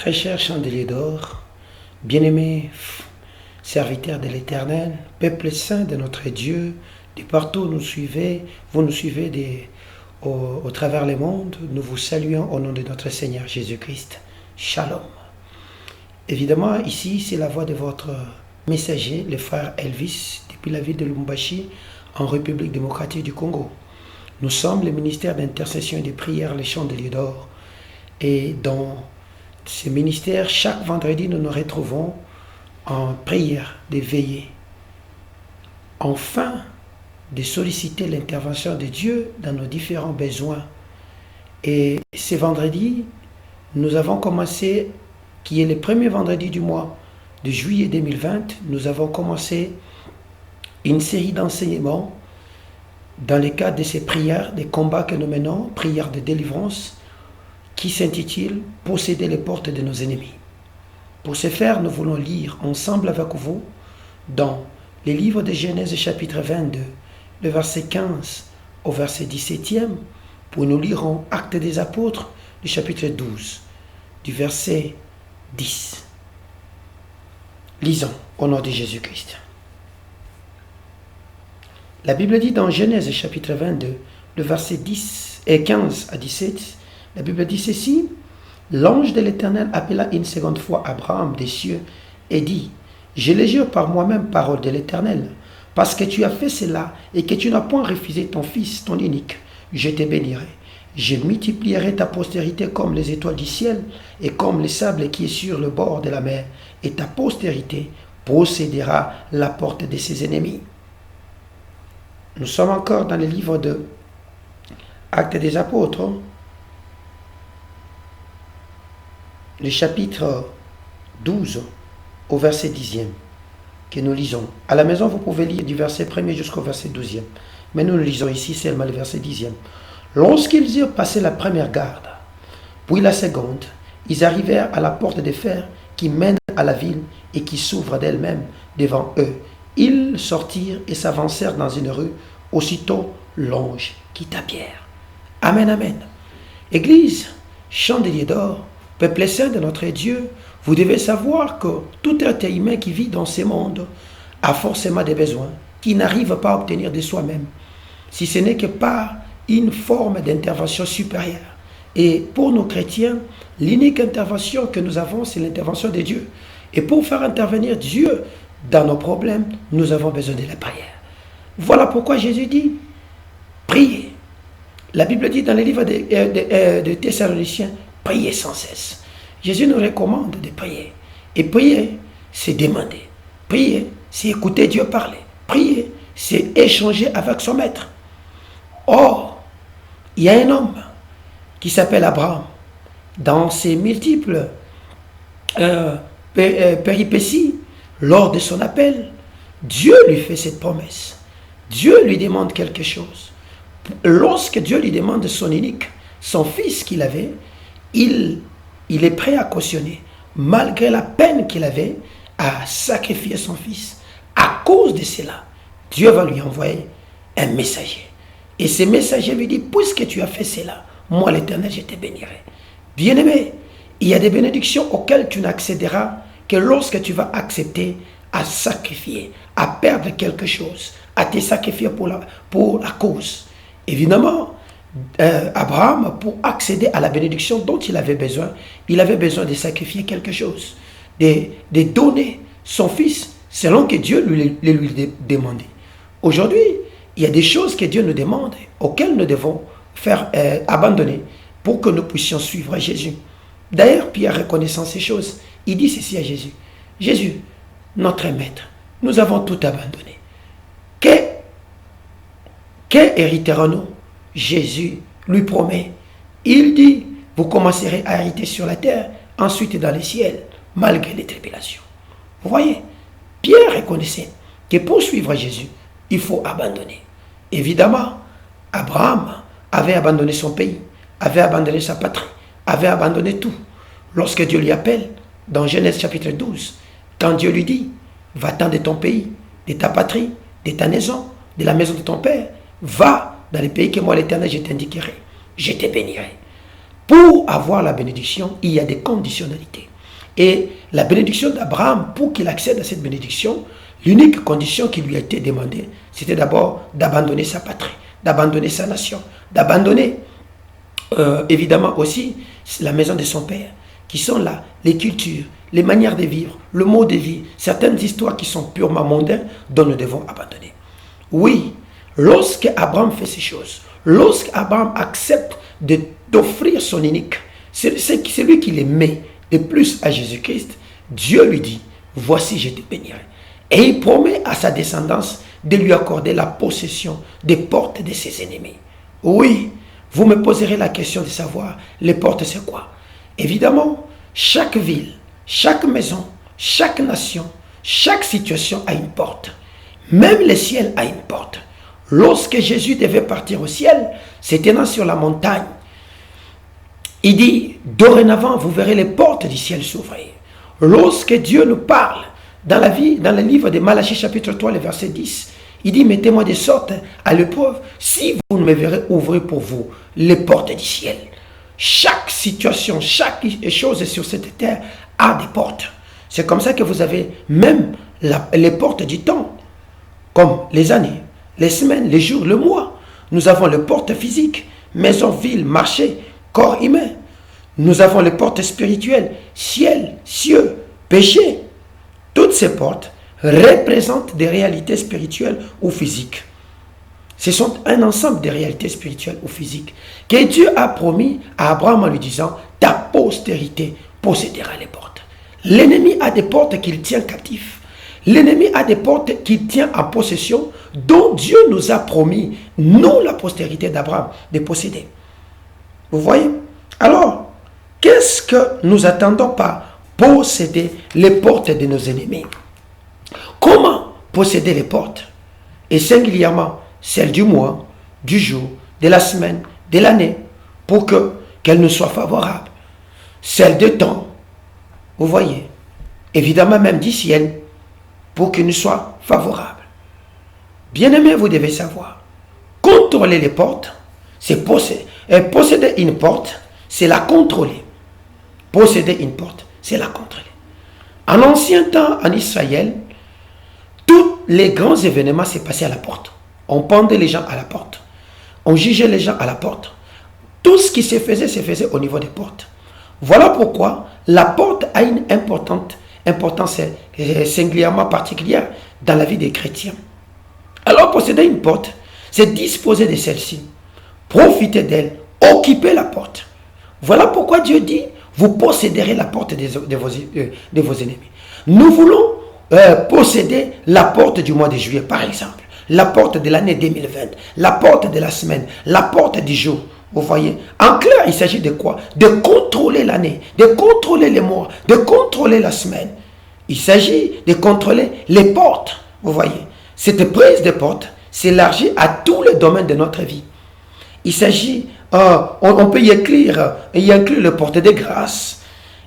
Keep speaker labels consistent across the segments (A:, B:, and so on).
A: Très cher chandelier d'or, bien-aimés serviteurs de l'Éternel, peuple saint de notre Dieu, de partout où vous nous suivez au travers le monde, nous vous saluons au nom de notre Seigneur Jésus-Christ. Shalom. Évidemment, ici, c'est la voix de votre messager, le frère Elvis, depuis la ville de Lubumbashi, en République démocratique du Congo. Nous sommes le ministère d'intercession et de prière, les chandeliers d'or. Et dans ce ministère, chaque vendredi, nous nous retrouvons en prière de veiller, enfin de solliciter l'intervention de Dieu dans nos différents besoins. Et ce vendredi, nous avons commencé, qui est le premier vendredi du mois de juillet 2020, nous avons commencé une série d'enseignements dans le cadre de ces prières, des combats que nous menons, prières de délivrance, qui s'intitule « Posséder les portes de nos ennemis ». Pour ce faire, nous voulons lire ensemble avec vous dans les livres de Genèse chapitre 22, le verset 15 au verset 17e, puis nous lirons Actes des Apôtres, le chapitre 12, du verset 10. Lisons au nom de Jésus-Christ. La Bible dit dans Genèse chapitre 22, le verset 10 et 15 à 17, la Bible dit ceci: l'ange de l'Éternel appela une seconde fois Abraham des cieux et dit: je le jure par moi-même, parole de l'Éternel, parce que tu as fait cela et que tu n'as point refusé ton fils, ton unique, je te bénirai. Je multiplierai ta postérité comme les étoiles du ciel et comme le sable qui est sur le bord de la mer, et ta postérité possédera la porte de ses ennemis. Nous sommes encore dans le livre de Actes des Apôtres, le chapitre 12 au verset 10e, que nous lisons. À la maison, vous pouvez lire du verset 1er jusqu'au verset 12e. Mais nous lisons ici seulement le verset 10e. Lorsqu'ils eurent passé la première garde, puis la seconde, ils arrivèrent à la porte de fer qui mène à la ville et qui s'ouvre d'elle-même devant eux. Ils sortirent et s'avancèrent dans une rue. Aussitôt, l'ange quitta Pierre. Amen, amen. Église, chandelier d'or, peuple saint de notre Dieu, vous devez savoir que tout être humain qui vit dans ce monde a forcément des besoins qu'il n'arrive pas à obtenir de soi-même, si ce n'est que par une forme d'intervention supérieure. Et pour nos chrétiens, l'unique intervention que nous avons, c'est l'intervention de Dieu. Et pour faire intervenir Dieu dans nos problèmes, nous avons besoin de la prière. Voilà pourquoi Jésus dit, priez. La Bible dit dans les livres de Thessaloniciens, priez sans cesse. Jésus nous recommande de prier. Et prier, c'est demander. Prier, c'est écouter Dieu parler. Prier, c'est échanger avec son maître. Or, il y a un homme qui s'appelle Abraham. Dans ses multiples péripéties, lors de son appel, Dieu lui fait cette promesse. Dieu lui demande quelque chose. Lorsque Dieu lui demande son unique, son fils qu'il avait, il est prêt à cautionner, malgré la peine qu'il avait, à sacrifier son fils. À cause de cela, Dieu va lui envoyer un messager. Et ce messager lui dit, puisque tu as fait cela, moi l'Éternel, je te bénirai. Bien-aimé, il y a des bénédictions auxquelles tu n'accéderas que lorsque tu vas accepter à sacrifier, à perdre quelque chose, à te sacrifier pour la cause. Évidemment, Abraham, pour accéder à la bénédiction dont il avait besoin de sacrifier quelque chose, de donner son fils selon que Dieu lui demandait. Aujourd'hui, il y a des choses que Dieu nous demande, auxquelles nous devons faire abandonner pour que nous puissions suivre Jésus. D'ailleurs, Pierre reconnaissant ces choses, il dit ceci à Jésus. Jésus, notre maître, nous avons tout abandonné. Que hériterons-nous? Jésus lui promet. Il dit, vous commencerez à hériter sur la terre, ensuite dans les ciels, malgré les tribulations. Vous voyez, Pierre reconnaissait que pour suivre Jésus, il faut abandonner. Évidemment, Abraham avait abandonné son pays, avait abandonné sa patrie, avait abandonné tout. Lorsque Dieu lui appelle, dans Genèse chapitre 12, quand Dieu lui dit, va-t'en de ton pays, de ta patrie, de ta maison, de la maison de ton père, va dans le pays que moi l'Éternel je t'indiquerai, je te bénirai. Pour avoir la bénédiction, il y a des conditionnalités. Et la bénédiction d'Abraham, pour qu'il accède à cette bénédiction, l'unique condition qui lui a été demandée, c'était d'abord d'abandonner sa patrie, d'abandonner sa nation, d'abandonner évidemment aussi la maison de son père, qui sont là, les cultures, les manières de vivre, le mode de vie, certaines histoires qui sont purement mondaines dont nous devons abandonner. Oui, lorsque Abraham fait ces choses, lorsque Abraham accepte d'offrir son unique, c'est lui qui les met de plus à Jésus-Christ, Dieu lui dit, voici je te bénirai. Et il promet à sa descendance de lui accorder la possession des portes de ses ennemis. Oui, vous me poserez la question de savoir, les portes c'est quoi? Évidemment, chaque ville, chaque maison, chaque nation, chaque situation a une porte. Même le ciel a une porte. Lorsque Jésus devait partir au ciel, se tenant sur la montagne, il dit, dorénavant, vous verrez les portes du ciel s'ouvrir. Lorsque Dieu nous parle, dans le livre de Malachie chapitre 3, le verset 10, il dit, mettez-moi de sorte à l'épreuve, si vous me verrez ouvrir pour vous les portes du ciel. Chaque situation, chaque chose sur cette terre a des portes. C'est comme ça que vous avez même les portes du temps, comme les années, les semaines, les jours, le mois. Nous avons les portes physiques, maison, ville, marché, corps humain. Nous avons les portes spirituelles, ciel, cieux, péché. Toutes ces portes représentent des réalités spirituelles ou physiques. Ce sont un ensemble de réalités spirituelles ou physiques que Dieu a promis à Abraham en lui disant, ta postérité possédera les portes. L'ennemi a des portes qu'il tient captifs. L'ennemi a des portes qu'il tient en possession, dont Dieu nous a promis, nous la postérité d'Abraham, de posséder. Vous voyez? Alors, qu'est-ce que nous attendons par posséder les portes de nos ennemis? Comment posséder les portes? Et singulièrement, celles du mois, du jour, de la semaine, de l'année, pour qu'elles nous soient favorables. Celles de temps, vous voyez, évidemment même du ciel, pour qu'elles nous soient favorables. Bien-aimés, vous devez savoir, contrôler les portes, c'est posséder. Et posséder une porte, c'est la contrôler. Posséder une porte, c'est la contrôler. En ancien temps, en Israël, tous les grands événements s'est passé à la porte. On pendait les gens à la porte. On jugeait les gens à la porte. Tout ce qui se faisait au niveau des portes. Voilà pourquoi la porte a une importance singulièrement particulière dans la vie des chrétiens. Alors posséder une porte, c'est disposer de celle-ci, profiter d'elle, occuper la porte. Voilà pourquoi Dieu dit, vous posséderez la porte de vos ennemis. Nous voulons posséder la porte du mois de juillet, par exemple, la porte de l'année 2020, la porte de la semaine, la porte du jour. Vous voyez? En clair, il s'agit de quoi? De contrôler l'année, de contrôler les mois, de contrôler la semaine. Il s'agit de contrôler les portes. Vous voyez? Cette prise de porte s'élargit à tous les domaines de notre vie. Il s'agit, on peut y inclure les portes de grâce,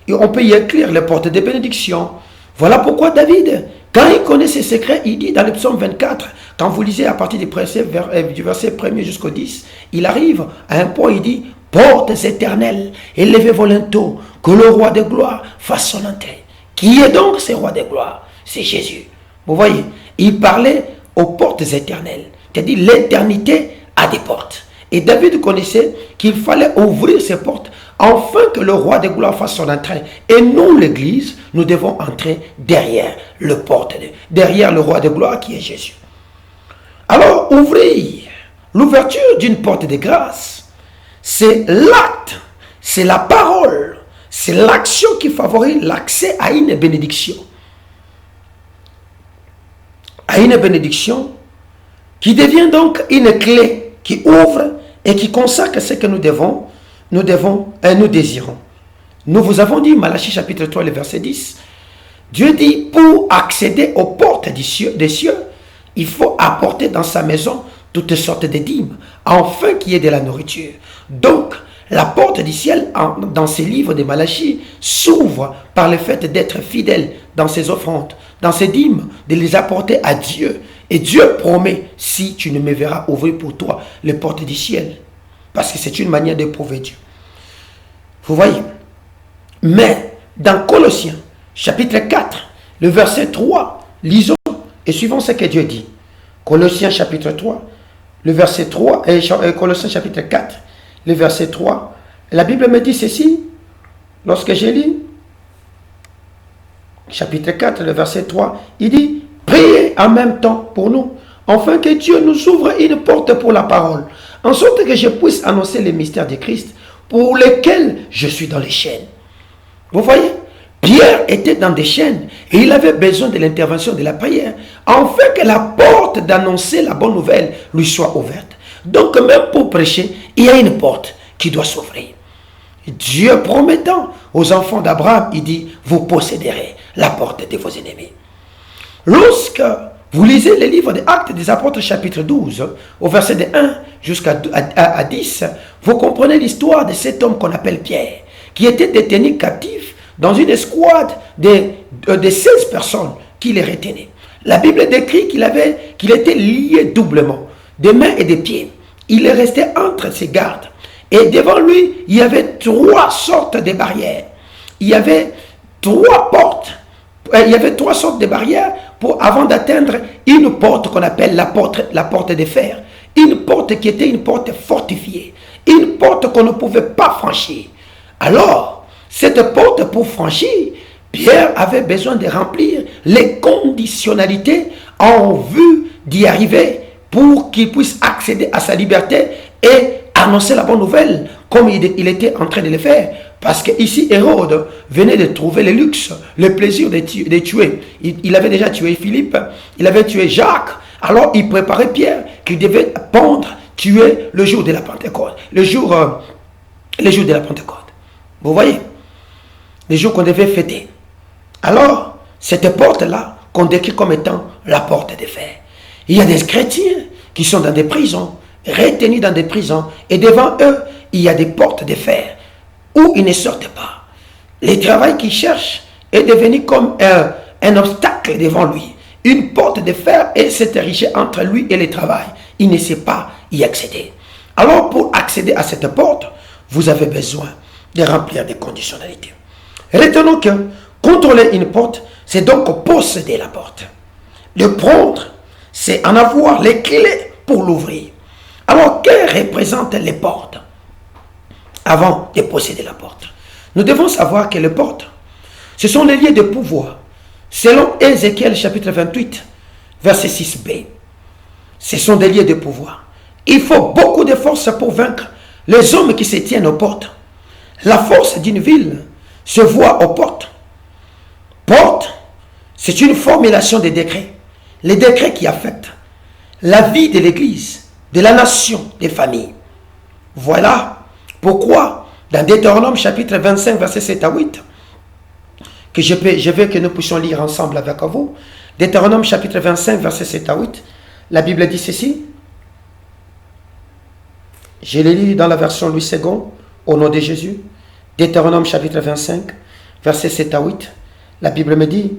A: et on peut y inclure les portes de bénédiction. Voilà pourquoi David, quand il connaît ses secrets, il dit dans le psaume 24, quand vous lisez à partir du verset 1er jusqu'au 10, il arrive à un point, il dit, portes éternelles, élevez vos linteaux, que le roi de gloire fasse son entrée. Qui est donc ce roi de gloire? C'est Jésus. Vous voyez, il parlait aux portes éternelles, c'est-à-dire l'éternité a des portes. Et David connaissait qu'il fallait ouvrir ces portes afin que le roi de gloire fasse son entrée. Et nous, l'Église, nous devons entrer derrière derrière le roi de gloire qui est Jésus. Alors, ouvrir l'ouverture d'une porte de grâce, c'est l'acte, c'est la parole, c'est l'action qui favorise l'accès à une bénédiction. À une bénédiction qui devient donc une clé qui ouvre et qui consacre ce que nous désirons. Nous vous avons dit, Malachie chapitre 3, le verset 10, Dieu dit, pour accéder aux portes des cieux, il faut apporter dans sa maison toutes sortes de dîmes, afin qu'il y ait de la nourriture. Donc, la porte du ciel, dans ces livres de Malachie, s'ouvre par le fait d'être fidèle dans ses offrandes, dans ses dîmes, de les apporter à Dieu. Et Dieu promet, si tu ne me verras ouvrir pour toi les portes du ciel, parce que c'est une manière d'éprouver Dieu. Vous voyez? Mais, dans Colossiens, chapitre 4, le verset 3. Lisons et suivons ce que Dieu dit. Colossiens chapitre 3, le verset 3, et Colossiens chapitre 4, le verset 3. La Bible me dit ceci, lorsque j'ai lu, chapitre 4, le verset 3, il dit, priez en même temps pour nous, afin que Dieu nous ouvre une porte pour la parole, en sorte que je puisse annoncer les mystères de Christ, pour lesquels je suis dans les chaînes. Vous voyez, Pierre était dans des chaînes et il avait besoin de l'intervention de la prière, afin que la porte d'annoncer la bonne nouvelle lui soit ouverte. Donc même pour prêcher, il y a une porte qui doit s'ouvrir. Dieu promettant aux enfants d'Abraham, il dit, vous posséderez la porte de vos ennemis. Lorsque vous lisez les livres des Actes des Apôtres chapitre 12, au verset de 1 jusqu'à 10, vous comprenez l'histoire de cet homme qu'on appelle Pierre, qui était détenu captif dans une escouade de 16 personnes qui les retenaient. La Bible décrit qu'il était lié doublement, des mains et des pieds. Il est resté entre ses gardes. Et devant lui, il y avait 3 sortes de barrières. Il y avait 3 portes. Il y avait 3 sortes de barrières avant d'atteindre une porte qu'on appelle la porte de fer. Une porte qui était une porte fortifiée. Une porte qu'on ne pouvait pas franchir. Alors, cette porte pour franchir, Pierre avait besoin de remplir les conditionnalités en vue d'y arriver pour qu'il puisse accéder à sa liberté et annoncer la bonne nouvelle comme il était en train de le faire. Parce que ici, Hérode venait de trouver le luxe, le plaisir de tuer. Il avait déjà tué Philippe, il avait tué Jacques. Alors il préparait Pierre qu'il devait tuer le jour de la Pentecôte. Le jour de la Pentecôte. Vous voyez? Le jour qu'on devait fêter. Alors, cette porte-là, qu'on décrit comme étant la porte de fer. Il y a des chrétiens qui sont dans des prisons, retenus dans des prisons, et devant eux, il y a des portes de fer où ils ne sortent pas. Le travail qu'ils cherchent est devenu comme un obstacle devant lui. Une porte de fer et s'est érigée entre lui et le travail. Il ne sait pas y accéder. Alors, pour accéder à cette porte, vous avez besoin de remplir des conditionnalités. Retenons que contrôler une porte, c'est donc posséder la porte. Le prendre, c'est en avoir les clés pour l'ouvrir. Alors, que représentent les portes avant de posséder la porte? Nous devons savoir que les portes, ce sont les lieux de pouvoir. Selon Ézéchiel chapitre 28, verset 6b, ce sont des lieux de pouvoir. Il faut beaucoup de force pour vaincre les hommes qui se tiennent aux portes. La force d'une ville se voit aux portes. Porte, c'est une formulation des décrets. Les décrets qui affectent la vie de l'Église, de la nation, des familles. Voilà pourquoi, dans Deutéronome chapitre 25, verset 7 à 8, que je veux que nous puissions lire ensemble avec vous. Deutéronome chapitre 25, verset 7 à 8, la Bible dit ceci. Je l'ai lu dans la version Louis II, au nom de Jésus. Deutéronome chapitre 25, verset 7 à 8, la Bible me dit,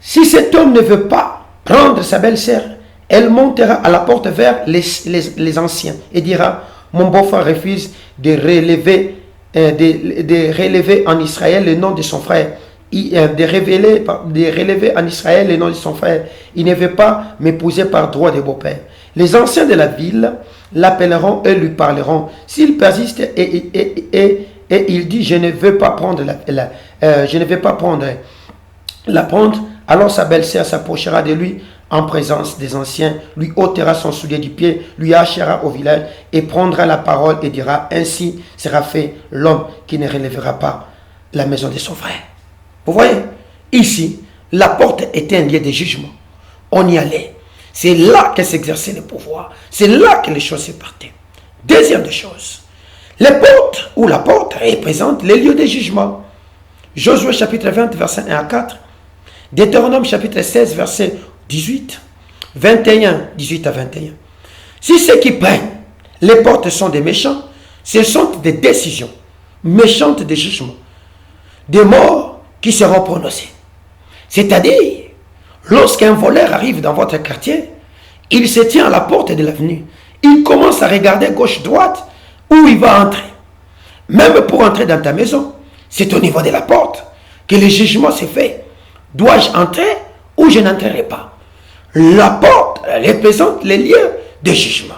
A: si cet homme ne veut pas prendre sa belle-sœur, elle montera à la porte vers les anciens et dira, mon beau-frère refuse de relever en Israël le nom de son frère, de relever en Israël le nom de son frère. Il ne veut pas m'épouser par droit de beau-père. Les anciens de la ville l'appelleront et lui parleront. S'il persiste et il dit, je ne veux pas prendre alors sa belle-sœur s'approchera de lui en présence des anciens, lui ôtera son soulier du pied, lui hachera au village et prendra la parole et dira, ainsi sera fait l'homme qui ne relèvera pas la maison de son frère. Vous voyez, ici, la porte était un lieu de jugement. On y allait. C'est là que s'exerçait le pouvoir. C'est là que les choses se partaient. Deuxième chose, les portes ou la porte représente les lieux de jugement. Josué chapitre 20, verset 1 à 4. Deutéronome chapitre 16, verset 18. 21, 18 à 21. Si ceux qui prennent les portes sont des méchants, ce sont des décisions méchantes de jugement, des morts qui seront prononcées. C'est-à-dire, lorsqu'un voleur arrive dans votre quartier, il se tient à la porte de l'avenue. Il commence à regarder gauche-droite où il va entrer. Même pour entrer dans ta maison, c'est au niveau de la porte que le jugement s'est fait. Dois-je entrer ou je n'entrerai pas? La porte représente les lieux de jugement.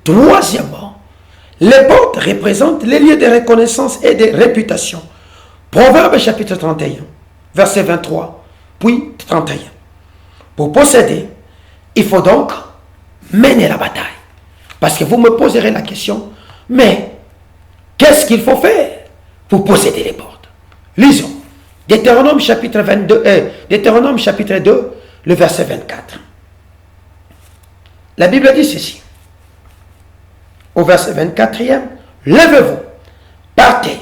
A: Troisièmement, les portes représentent les lieux de reconnaissance et de réputation. Proverbe chapitre 31, verset 23, puis 31. Pour posséder, il faut donc mener la bataille. Parce que vous me poserez la question, mais qu'est-ce qu'il faut faire pour posséder les portes? Lisons. Deutéronome chapitre 2, le verset 24. La Bible dit ceci. Au verset 24e, levez-vous, partez,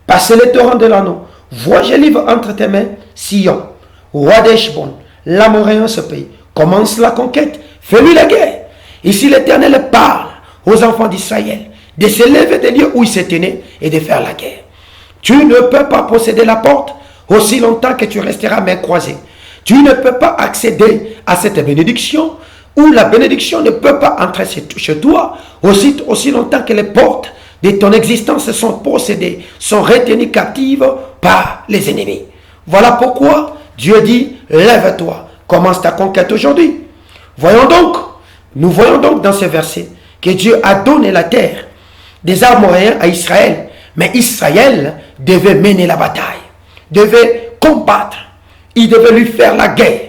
A: passez les torrents de l'anneau, vois je livre entre tes mains, Sion, roi d'Eshbon, l'Amoréen ce pays, commence la conquête, fais-lui la guerre. Ici l'Éternel parle aux enfants d'Israël de se lever des lieux où ils se tenaient et de faire la guerre. Tu ne peux pas posséder la porte aussi longtemps que tu resteras main croisée. Tu ne peux pas accéder à cette bénédiction où la bénédiction ne peut pas entrer chez toi aussi longtemps que les portes de ton existence sont possédées, sont retenues captives par les ennemis. Voilà pourquoi Dieu dit, lève-toi, commence ta conquête aujourd'hui. Nous voyons donc dans ce verset que Dieu a donné la terre des Amoréens à Israël, mais Israël devait mener la bataille, devait combattre, il devait lui faire la guerre.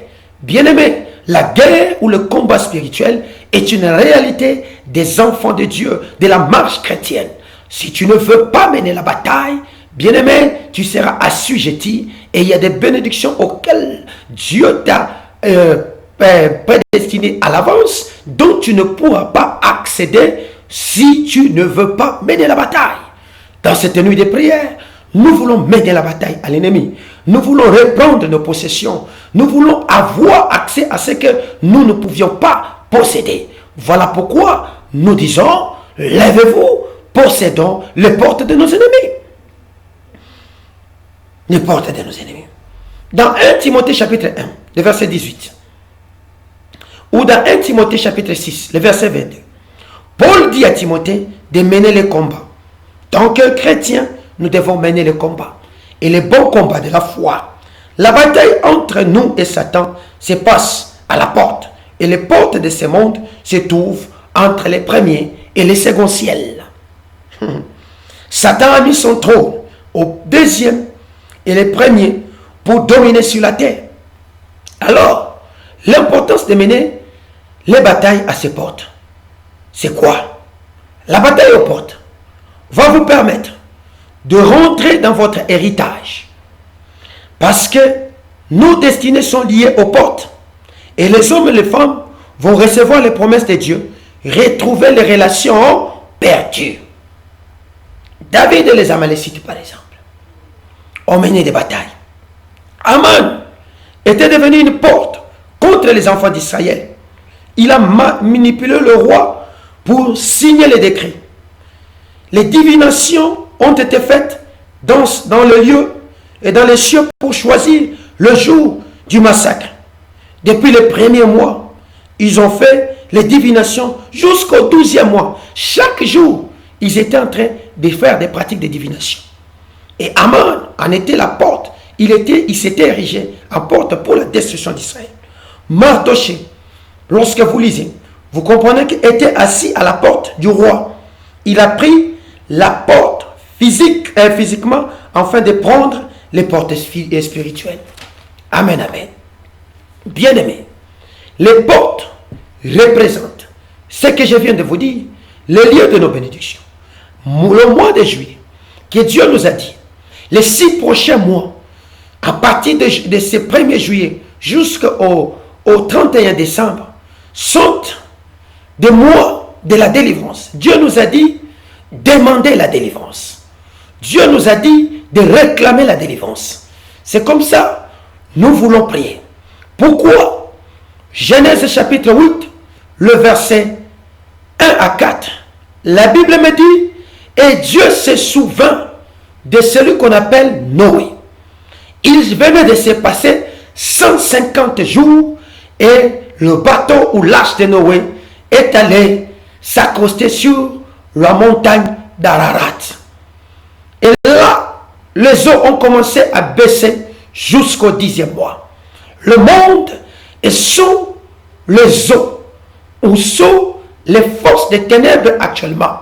A: Bien-aimé, la guerre ou le combat spirituel est une réalité des enfants de Dieu, de la marche chrétienne. Si tu ne veux pas mener la bataille, bien-aimé, tu seras assujetti et il y a des bénédictions auxquelles Dieu t'a prédestiné à l'avance, dont tu ne pourras pas accéder si tu ne veux pas mener la bataille. Dans cette nuit de prière, nous voulons mener la bataille à l'ennemi. Nous voulons reprendre nos possessions. Nous voulons avoir accès à ce que nous ne pouvions pas posséder. Voilà pourquoi nous disons, lèvez-vous, possédons les portes de nos ennemis. Les portes de nos ennemis. Dans 1 Timothée chapitre 1, le verset 18, ou dans 1 Timothée chapitre 6, le verset 22, Paul dit à Timothée de mener les combats. Tant que chrétiens, nous devons mener le combat. Et le bon combat de la foi. La bataille entre nous et Satan se passe à la porte. Et les portes de ce monde se trouvent entre les premiers et les seconds ciels. Satan a mis son trône au deuxième et les premiers pour dominer sur la terre. Alors, l'importance de mener les batailles à ces portes, c'est quoi? La bataille aux portes va vous permettre de rentrer dans votre héritage. Parce que nos destinées sont liées aux portes. Et les hommes et les femmes vont recevoir les promesses de Dieu, retrouver les relations perdues. David et les Amalécites, par exemple, ont mené des batailles. Aman était devenu une porte contre les enfants d'Israël. Il a manipulé le roi pour signer les décrets. Les divinations ont été faites dans le lieu et dans les cieux pour choisir le jour du massacre. Depuis le premier mois, ils ont fait les divinations jusqu'au 12e mois. Chaque jour, ils étaient en train de faire des pratiques de divination. Et Aman en était la porte. Il s'était érigé en porte pour la destruction d'Israël. Mardoché, lorsque vous lisez, vous comprenez qu'il était assis à la porte du roi. Il a pris la porte physiquement afin de prendre les portes spirituelles. Amen, amen. Bien-aimés, les portes représentent ce que je viens de vous dire, les lieux de nos bénédictions. Le mois de juillet, que Dieu nous a dit, les 6 prochains mois, à partir de ce 1er juillet jusqu'au 31 décembre, sont des mois de la délivrance. Dieu nous a dit, demandez la délivrance. Dieu nous a dit de réclamer la délivrance. C'est comme ça, nous voulons prier. Pourquoi? Genèse chapitre 8, le verset 1 à 4. La Bible me dit, et Dieu se souvint de celui qu'on appelle Noé. Il venait de se passer 150 jours et le bateau ou l'arche de Noé est allé s'accoster sur la montagne d'Ararat. Et là, les eaux ont commencé à baisser jusqu'au 10e mois. Le monde est sous les eaux, ou sous les forces des ténèbres actuellement.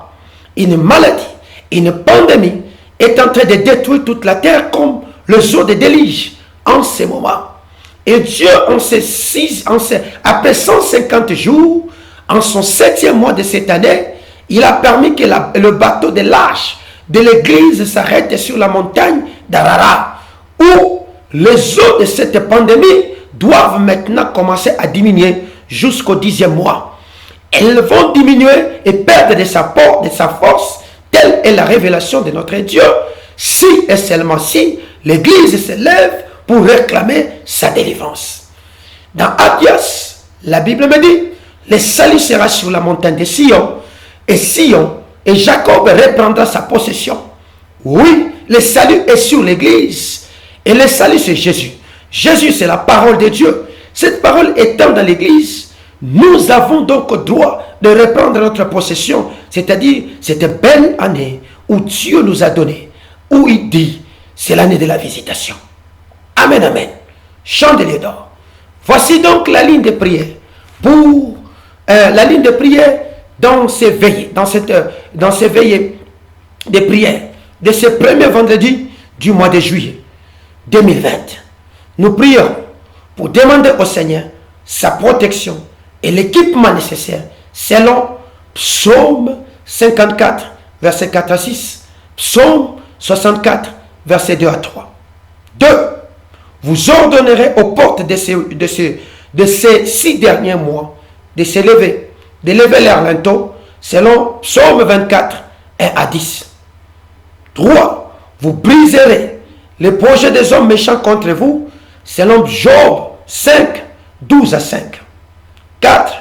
A: Une maladie, une pandémie est en train de détruire toute la terre comme le eaux de déluge en ce moment. Et Dieu, après 150 jours, en son 7e mois de cette année, il a permis que le bateau de l'arche de l'église s'arrête sur la montagne d'Ararat, où les eaux de cette pandémie doivent maintenant commencer à diminuer jusqu'au 10e mois. Elles vont diminuer et perdre de sa force. Telle est la révélation de notre Dieu. Si et seulement si l'église se lève pour réclamer sa délivrance. Dans Abias, la Bible me dit, le salut sera sur la montagne de Sion, et Jacob reprendra sa possession. Oui, le salut est sur l'église, et le salut c'est Jésus. Jésus c'est la parole de Dieu. Cette parole étant dans l'église, nous avons donc droit de reprendre notre possession, c'est-à-dire cette belle année où Dieu nous a donné, où il dit, c'est l'année de la visitation. Amen, amen. Chandelier d'or. Voici donc la ligne de prière pour la ligne de prière dans ces veillées, dans ces veillées de prière de ce premier vendredi du mois de juillet 2020. Nous prions pour demander au Seigneur sa protection et l'équipement nécessaire selon Psaume 54, verset 4 à 6, Psaume 64, verset 2 à 3. 2. Vous ordonnerez aux portes de ces 6 derniers mois de s'élever, de lever leurs linteaux, selon Psaume 24, 1 à 10. 3. Vous briserez les projets des hommes méchants contre vous, selon Job 5, 12 à 5. 4.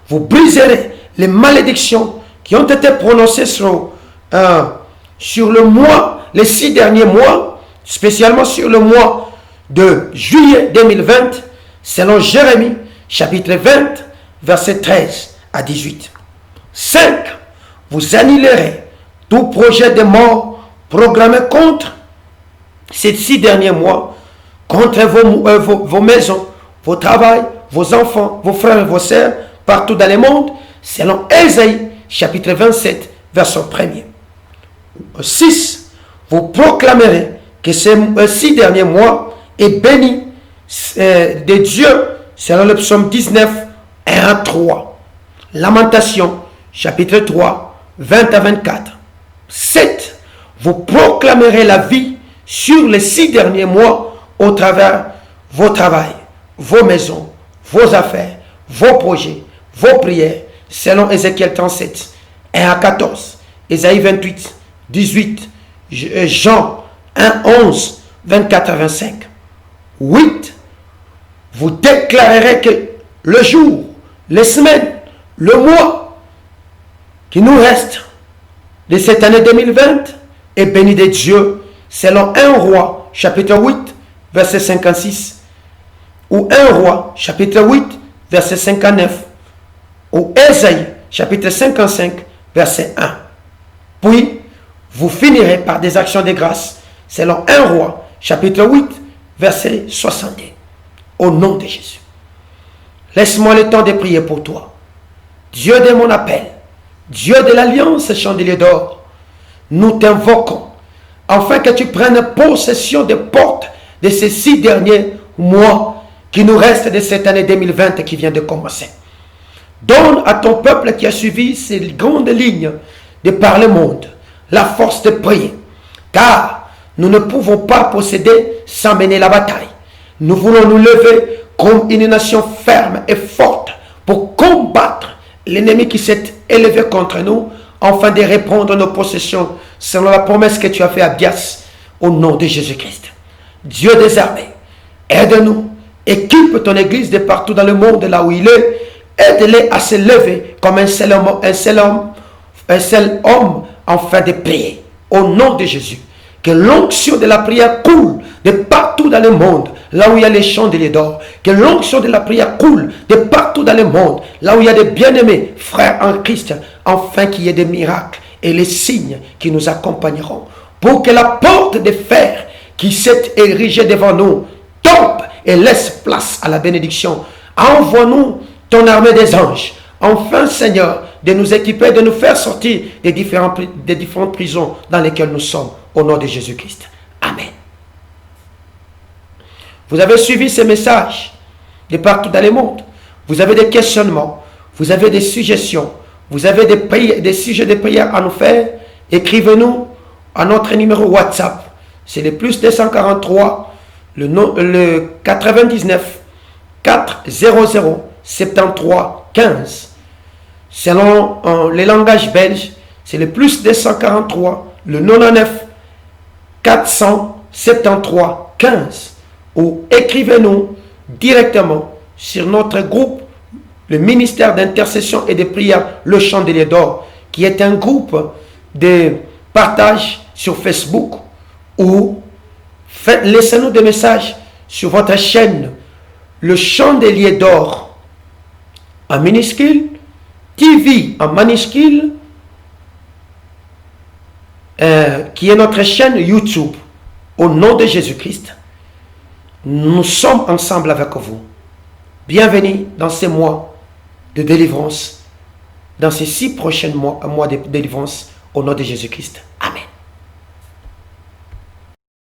A: Vous briserez les malédictions qui ont été prononcées sur le mois, les 6 derniers mois, spécialement sur le mois de juillet 2020, selon Jérémie, chapitre 20, verset 13 à 18. 5. Vous annulerez tout projet de mort programmé contre ces 6 derniers mois, contre vos maisons, vos travails, vos enfants, vos frères et vos sœurs, partout dans le monde, selon Ésaïe, chapitre 27, verset 1er. 6. Vous proclamerez que ces 6 derniers mois est béni de Dieu, selon le psaume 19, 1 à 3. Lamentation, chapitre 3, 20 à 24. 7. Vous proclamerez la vie sur les 6 derniers mois au travers vos travails, vos maisons, vos affaires, vos projets, vos prières, selon Ézéchiel 37, 1 à 14, Ésaïe 28, 18, Jean 1, 11, 24 à 25. 8. Vous déclarerez que le jour, les semaines, le mois qui nous reste de cette année 2020 est béni de Dieu, selon 1 Roi, chapitre 8, verset 56, ou 1 Roi, chapitre 8, verset 59, ou Ésaïe, chapitre 55, verset 1. Puis, vous finirez par des actions de grâce, selon 1 Roi, chapitre 8, verset 62. Au nom de Jésus. Laisse-moi le temps de prier pour toi. Dieu de mon appel, Dieu de l'alliance chandelier d'or, nous t'invoquons afin que tu prennes possession des portes de ces 6 derniers mois qui nous restent de cette année 2020 qui vient de commencer. Donne à ton peuple qui a suivi ces grandes lignes de par le monde la force de prier, car nous ne pouvons pas posséder sans mener la bataille. Nous voulons nous lever comme une nation ferme et forte pour combattre l'ennemi qui s'est élevé contre nous, afin de reprendre nos possessions selon la promesse que tu as faite à Bias, au nom de Jésus-Christ. Dieu des armées, aide-nous, équipe ton église de partout dans le monde, là où il est, aide-les à se lever comme un seul homme afin de prier, au nom de Jésus. Que l'onction de la prière coule de partout dans le monde, là où il y a les chandeliers d'or. Que l'onction de la prière coule de partout dans le monde, là où il y a des bien-aimés, frères en Christ, afin qu'il y ait des miracles et les signes qui nous accompagneront. Pour que la porte de fer qui s'est érigée devant nous tombe et laisse place à la bénédiction. Envoie-nous ton armée des anges. Enfin, Seigneur, de nous équiper, de nous faire sortir des différentes prisons dans lesquelles nous sommes. Au nom de Jésus-Christ. Amen. Vous avez suivi ces messages de partout dans le monde. Vous avez des questionnements. Vous avez des suggestions. Vous avez des sujets de prière à nous faire. Écrivez-nous à notre numéro WhatsApp. C'est le plus 243, le 99 400 73 15. Selon les langages belges, c'est le plus 243, le 99 473 15. Ou écrivez-nous directement sur notre groupe, le ministère d'intercession et de prière, le Chandelier d'Or, qui est un groupe de partage sur Facebook, ou laissez-nous des messages sur votre chaîne, le Chandelier d'Or, en minuscule, TV en minuscule, qui est notre chaîne YouTube. Au nom de Jésus-Christ, nous sommes ensemble avec vous. Bienvenue dans ces mois de délivrance, dans ces 6 prochains mois de délivrance, au nom de Jésus-Christ.